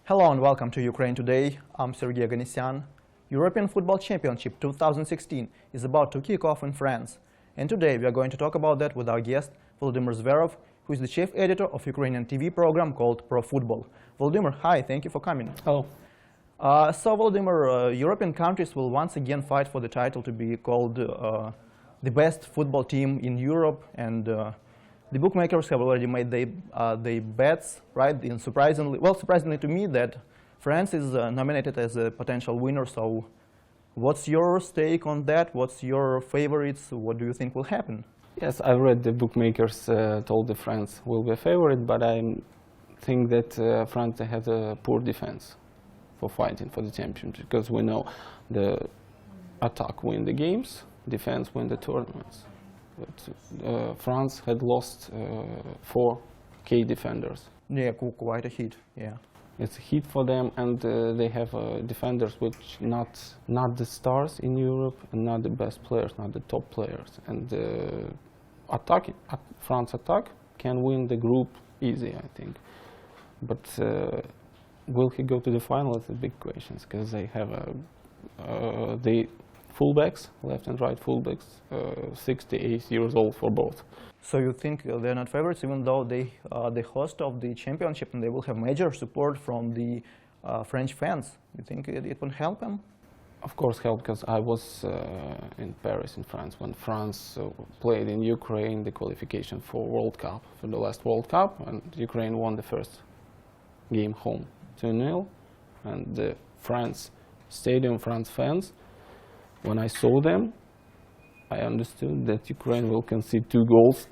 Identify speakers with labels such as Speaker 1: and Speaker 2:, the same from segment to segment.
Speaker 1: Hello and welcome to Ukraine Today. I'm Sergey Aganesian. European Football Championship 2016 is about to kick off in France. And today we are going to talk about that with our guest, Volodymyr Zverov, who is the chief editor of Ukrainian TV program called ProFootball. Volodymyr, hi, thank you for coming.
Speaker 2: Hello.
Speaker 1: So Volodymyr, European countries will once again fight for the title to be called the best football team in Europe, and the bookmakers have already made their bets, right? And surprisingly to me that France is nominated as a potential winner. So what's your take on that? What's your favorites? What do you think will happen?
Speaker 2: Yes, I read the bookmakers told that France will be a favorite, but I think that France has a poor defense for fighting for the championship, because we know the attack win the games, defense win the tournaments. But, France had lost 4 key defenders.
Speaker 1: Yeah, quite a hit. Yeah,
Speaker 2: it's a hit for them, and they have defenders which not the stars in Europe, and not the best players, not the top players. And France attack can win the group easy, I think. But will he go to the final? It's a big question, because they have the fullbacks, left and right fullbacks, 68 years old for both.
Speaker 1: So you think they're not favorites, even though they are the host of the championship and they will have major support from the French fans? You think it will help them?
Speaker 2: Of course help, because I was in Paris, in France, when France played in Ukraine the qualification for World Cup, for the last World Cup, and Ukraine won the first game home 2-0, and the France stadium, France fans, when I saw them, I understood that Ukraine will concede 2 goals.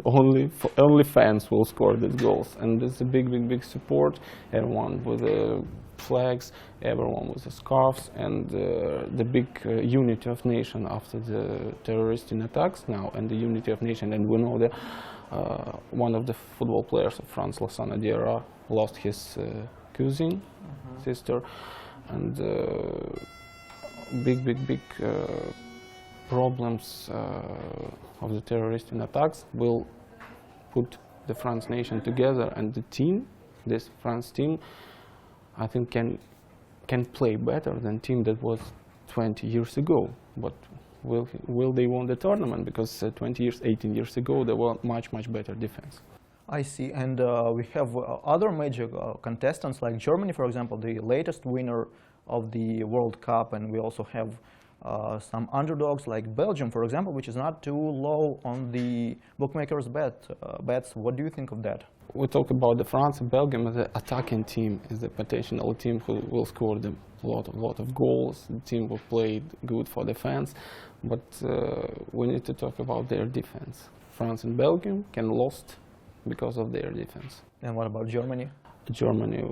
Speaker 2: Only fans will score these goals, and there's a big support. Everyone with the flags, everyone with the scarves, and the big unity of nation after the terrorist attacks now, and the unity of nation. And we know that one of the football players of France, Lassana Diarra, lost his cousin, sister, and big problems of the terrorist attacks will put the France nation together, and the team, this France team, I think can play better than team that was 20 years ago. But will they win the tournament? Because 18 years ago there were much better defense.
Speaker 1: I see, and we have other major contestants like Germany, for example, the latest winner of the World Cup, and we also have some underdogs like Belgium, for example, which is not too low on the bookmakers' bets. What do you think of that?
Speaker 2: We talk about the France and Belgium as an attacking team, is the potential team who will score a lot of goals. The team will play good for the fans, but we need to talk about their defense. France and Belgium can lost because of their defense.
Speaker 1: And what about Germany?
Speaker 2: Germany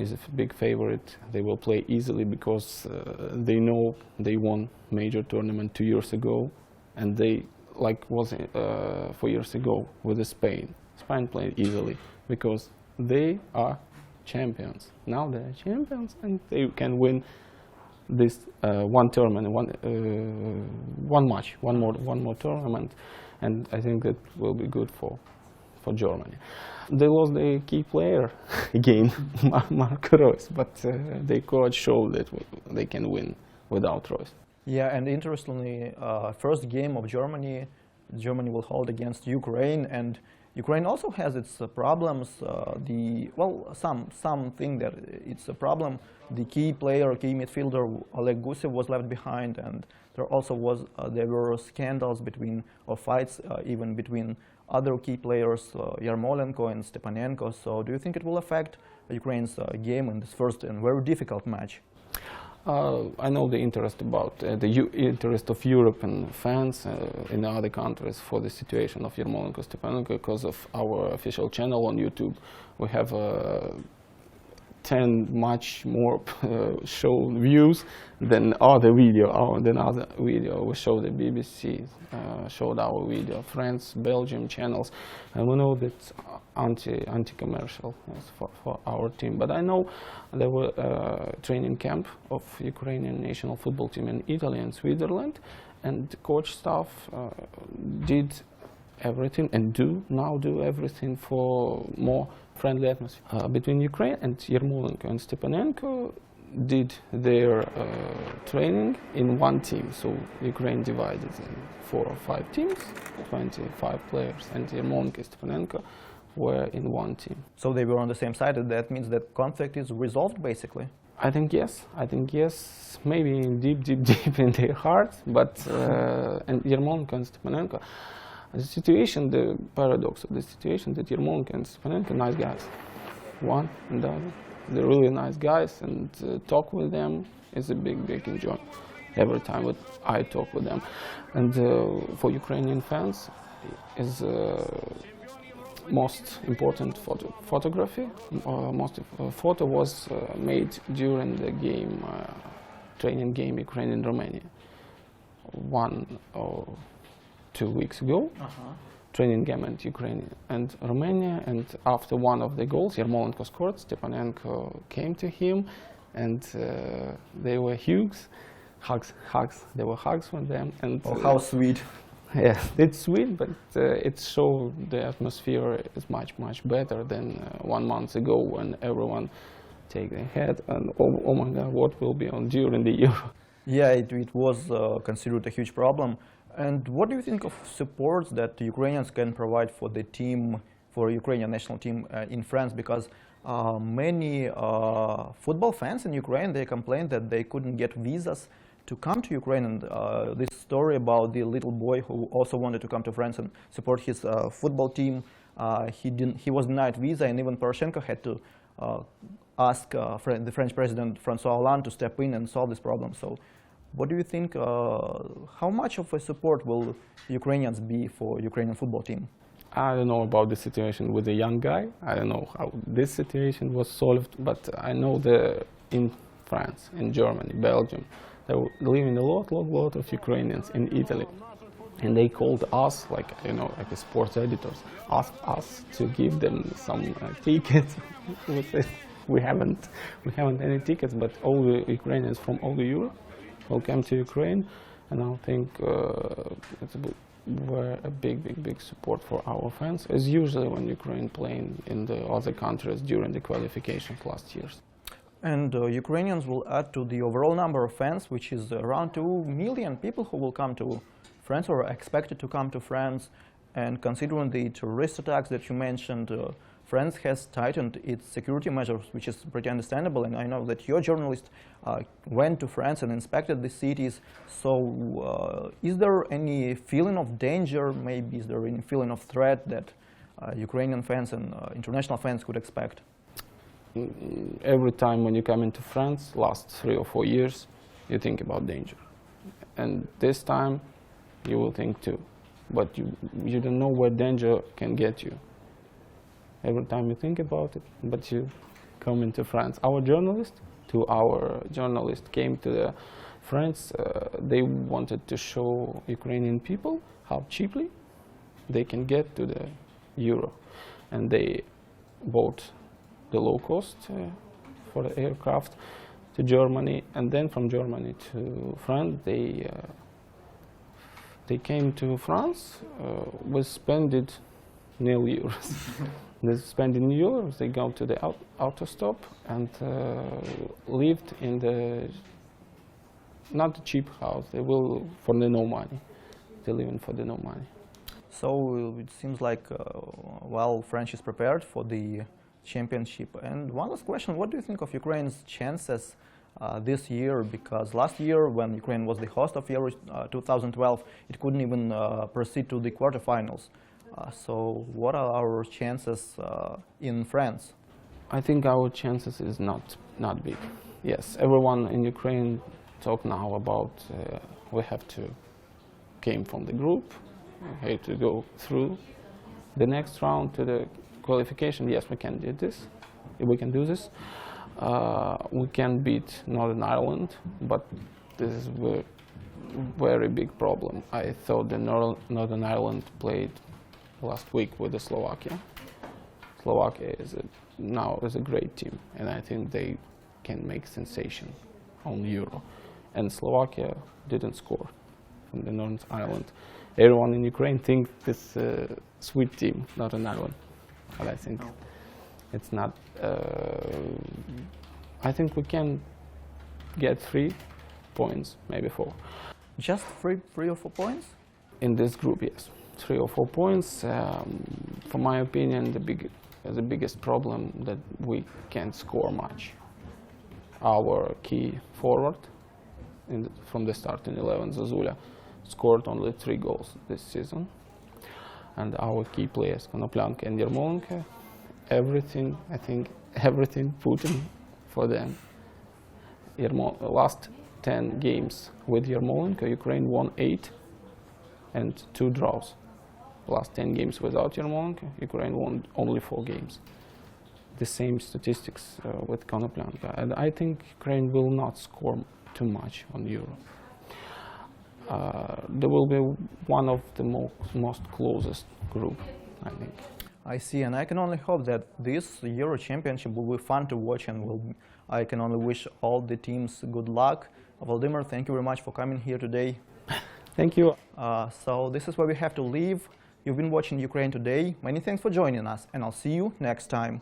Speaker 2: is a big favorite. They will play easily because they know they won major tournament 2 years ago, and they, like was 4 years ago with Spain. Spain played easily because they are champions. Now they are champions, and they can win this one tournament, one more tournament, and I think that will be good for Germany. They lost the key player again, Mark Royce, but their coach showed that they can win without Royce.
Speaker 1: Yeah, and interestingly, first game of Germany will hold against Ukraine, and Ukraine also has its problems. Some think that it's a problem. The key player, key midfielder Oleg Gusev was left behind, and there were scandals or fights even between other key players, Yarmolenko and Stepanenko. So do you think it will affect Ukraine's game in this first and very difficult match?
Speaker 2: I know the interest about the interest of European fans in other countries for the situation of Yarmolenko, Stepanenko, because of our official channel on YouTube. We have 10 much more show views than other video. We show the BBC, showed our video, France, Belgium channels, and we know that's anti-commercial for our team. But I know there were training camp of Ukrainian national football team in Italy and Switzerland, and the coach staff did everything and do everything for more friendly atmosphere. Between Ukraine and Yarmolenko and Stepanenko did their training in one team. So Ukraine divided in 4 or 5 teams, 25 players, and Yarmolenko and Stepanenko were in one team.
Speaker 1: So they were on the same side, and that means that conflict is resolved, basically?
Speaker 2: I think yes. I think yes. Maybe deep in their hearts, but and Yarmolenko and Stepanenko, the situation, the paradox of the situation, that Yarmolenko and Stepanenko, nice guys, one and the other, they're really nice guys, and talk with them is a big enjoy. Every time that I talk with them, and for Ukrainian fans, is most important photography. Most photo was made during the game, training game Ukraine-Romania, 1 or 2 weeks ago. Training game at Ukraine and Romania, and after one of the goals, Yarmolenko scored. Stepanenko came to him, and they were hugs. There were hugs with them, and
Speaker 1: how sweet!
Speaker 2: Yeah, it's sweet, but it showed the atmosphere is much better than 1 month ago, when everyone take their head and oh my God, what will be on during the Euro?
Speaker 1: Yeah, it was considered a huge problem. And what do you think of support that the Ukrainians can provide for the team, for Ukrainian national team in France? Because many football fans in Ukraine, they complained that they couldn't get visas to come to Ukraine. And this story about the little boy who also wanted to come to France and support his football team, he was denied visa, and even Poroshenko had to ask the French president François Hollande to step in and solve this problem. So what do you think, how much of a support will Ukrainians be for Ukrainian football team?
Speaker 2: I don't know about the situation with the young guy. I don't know how this situation was solved, but I know that in France, in Germany, Belgium, there were living a lot of Ukrainians in Italy. And they called us, like, you know, like the sports editors, asked us to give them some tickets. We haven't any tickets, but all the Ukrainians from all the Europe will come to Ukraine, and I think it's a big support for our fans, as usually when Ukraine playing in the other countries during the qualifications last years.
Speaker 1: And Ukrainians will add to the overall number of fans, which is around 2 million people who will come to France or are expected to come to France. And considering the terrorist attacks that you mentioned, France has tightened its security measures, which is pretty understandable. And I know that your journalist went to France and inspected the cities. So is there any feeling of danger? Maybe is there any feeling of threat that Ukrainian fans and international fans could expect?
Speaker 2: Every time when you come into France, last 3 or 4 years, you think about danger. And this time, you will think too. But you don't know where danger can get you. Every time you think about it, but you come into France. Our journalist came to France. They wanted to show Ukrainian people how cheaply they can get to the Euro. And they bought the low cost for the aircraft to Germany, and then from Germany to France. They came to France with spending nil euros. They spend in euros. They go to the auto stop and lived in the not the cheap house. They will for the no money. They live in for the no money.
Speaker 1: So it seems like well, France is prepared for the championship. And one last question: what do you think of Ukraine's chances this year? Because last year, when Ukraine was the host of Euro 2012, it couldn't even proceed to the quarterfinals. So what are our chances in France?
Speaker 2: I think our chances is not big. Yes, everyone in Ukraine talk now about we have to came from the group, we have to go through the next round to the qualification. Yes, we can do this. We can do this. We can beat Northern Ireland, but this is a very big problem. I thought the Northern Ireland played last week with the Slovakia. Slovakia now is a great team, and I think they can make sensation on Euro. And Slovakia didn't score from the Northern Ireland. Everyone in Ukraine thinks this sweet team, Northern Ireland. And I think It's not. I think we can get 3 points, maybe 4.
Speaker 1: Just three or 4 points?
Speaker 2: In this group, yes, 3 or 4 points. For my opinion, the biggest problem that we can't score much. Our key forward, from the starting 11, Zazula, scored only 3 goals this season. And our key players, Konoplanka and Yarmolenko, everything put in for them. Last 10 games with Yarmolenko, Ukraine won 8 and 2 draws. Last 10 games without Yarmolenko, Ukraine won only 4 games. The same statistics with Konoplanka. And I think Ukraine will not score too much on Euro. There will be one of the most closest group, I think.
Speaker 1: I see, and I can only hope that this Euro Championship will be fun to watch, and I can only wish all the teams good luck. Volodymyr, thank you very much for coming here today.
Speaker 2: Thank you.
Speaker 1: So this is where we have to leave. You've been watching Ukraine Today. Many thanks for joining us, and I'll see you next time.